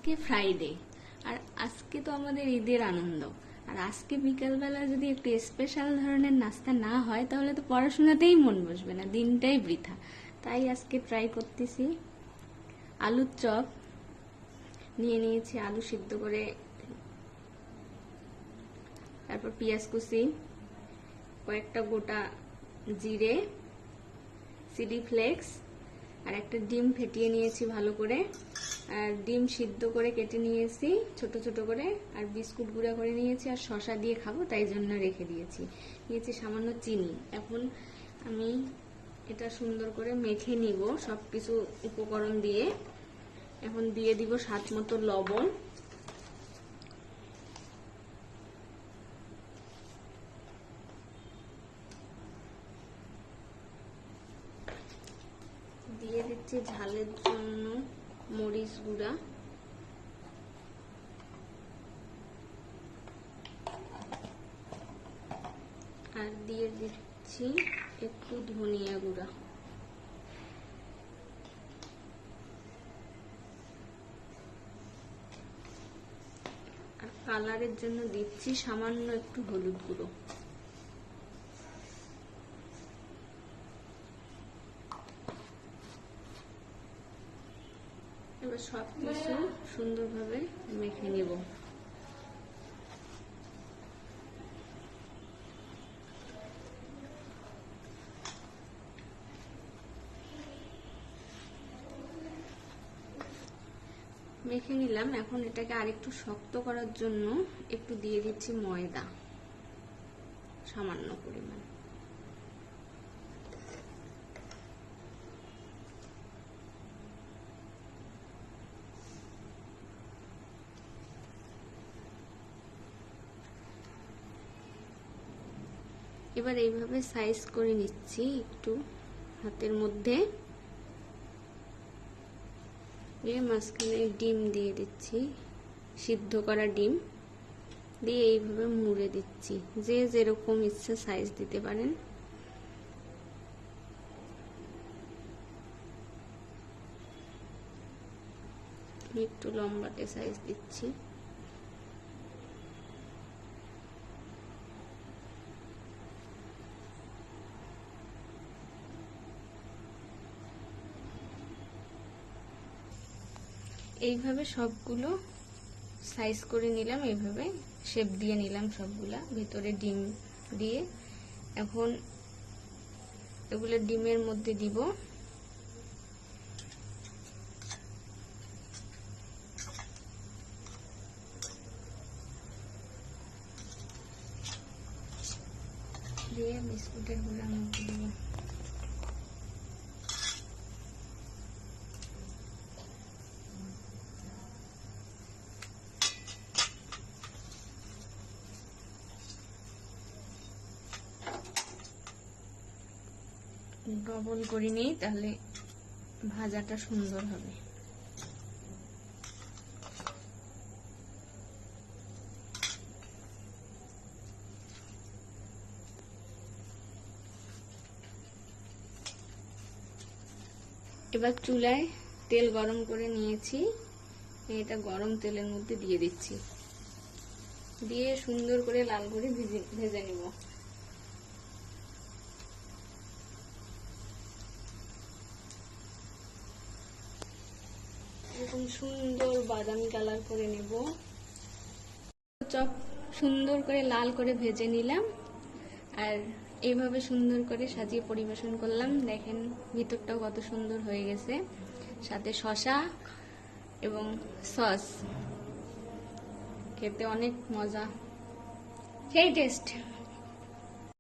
আজকে ফ্রাইডে, আর আজকে তো আমাদের ঈদের আনন্দ। আর আজকে বিকালবেলা যদি একটু স্পেশাল ধরনের নাস্তা না হয় তাহলে তো পড়াশোনাতেই মন বসবে না, দিনটাই বৃথা। তাই আজকে ট্রাই করতেছি আলুর চপ। নিয়ে নিয়েছি আলু সিদ্ধ করে, তারপর পেঁয়াজ কুচি, কয়েকটা গোটা জিরে, চিলি ফ্লেক্স, আর একটা ডিম ফেটিয়ে নিয়েছি ভালো করে, আর ডিম সিদ্ধ করে কেটে নিয়েছি ছোট ছোট করে, আর বিস্কুট গুঁড়া করে নিয়েছি, আর শসা দিয়ে খাবো তাই জন্য রেখে দিয়েছি। নিয়েছি সামান্য চিনি। এখন আমি এটা সুন্দর করে মেখে নিব সব কিছু উপকরণ দিয়ে। এখন দিয়ে দিব স্বাদ মতো লবণ, দিয়ে দিচ্ছি ঝালের জন্য মরিচ গুঁড়া, আর দিয়ে দিচ্ছি একটু ধনিয়া গুঁড়া। আর কালারের জন্য দিচ্ছি সামান্য একটু হলুদ গুঁড়ো। এবার সবকিছু সুন্দরভাবে মেখে নেব। মেখে নিলাম। এখন এটাকে আরেকটু শক্ত করার জন্য একটু দিয়ে দিচ্ছি ময়দা, সামান্য পরিমাণ। এবার এইভাবে সাইজ করে নিচ্ছি একটু হাতের মধ্যে, মাঝখানে ডিম দিয়ে দিচ্ছি, সিদ্ধ করা ডিম দিয়ে এইভাবে মুড়ে দিচ্ছি। যে যেরকম ইচ্ছা সাইজ দিতে পারেন। একটু লম্বাটে সাইজ দিচ্ছি। এইভাবে সবগুলো সাইজ করে নিলাম, এইভাবে শেপ দিয়ে নিলাম সবগুলা, ভিতরে ডিম দিয়ে। এখন এগুলো ডিমের মধ্যে দিব। দিয়ে বিস্কুটের গুঁড়ার মধ্যে দিব। ডবল করে নিই, তাহলে ভাজাটা সুন্দর হবে। এবার চুলায় তেল গরম করে নিয়েছি, এটা গরম তেলের মধ্যে দিয়ে দিচ্ছি, দিয়ে সুন্দর করে লাল করে ভেজে নিব। এরকম সুন্দর বাদামি কালার করে নেব। চপ সুন্দর করে লাল করে ভেজে নিলাম, আর এইভাবে সুন্দর করে সাজিয়ে পরিবেশন করলাম। দেখেন ভিতরটাও কত সুন্দর হয়ে গেছে, সাথে শসা এবং সস। খেতে অনেক মজা, সেই টেস্ট।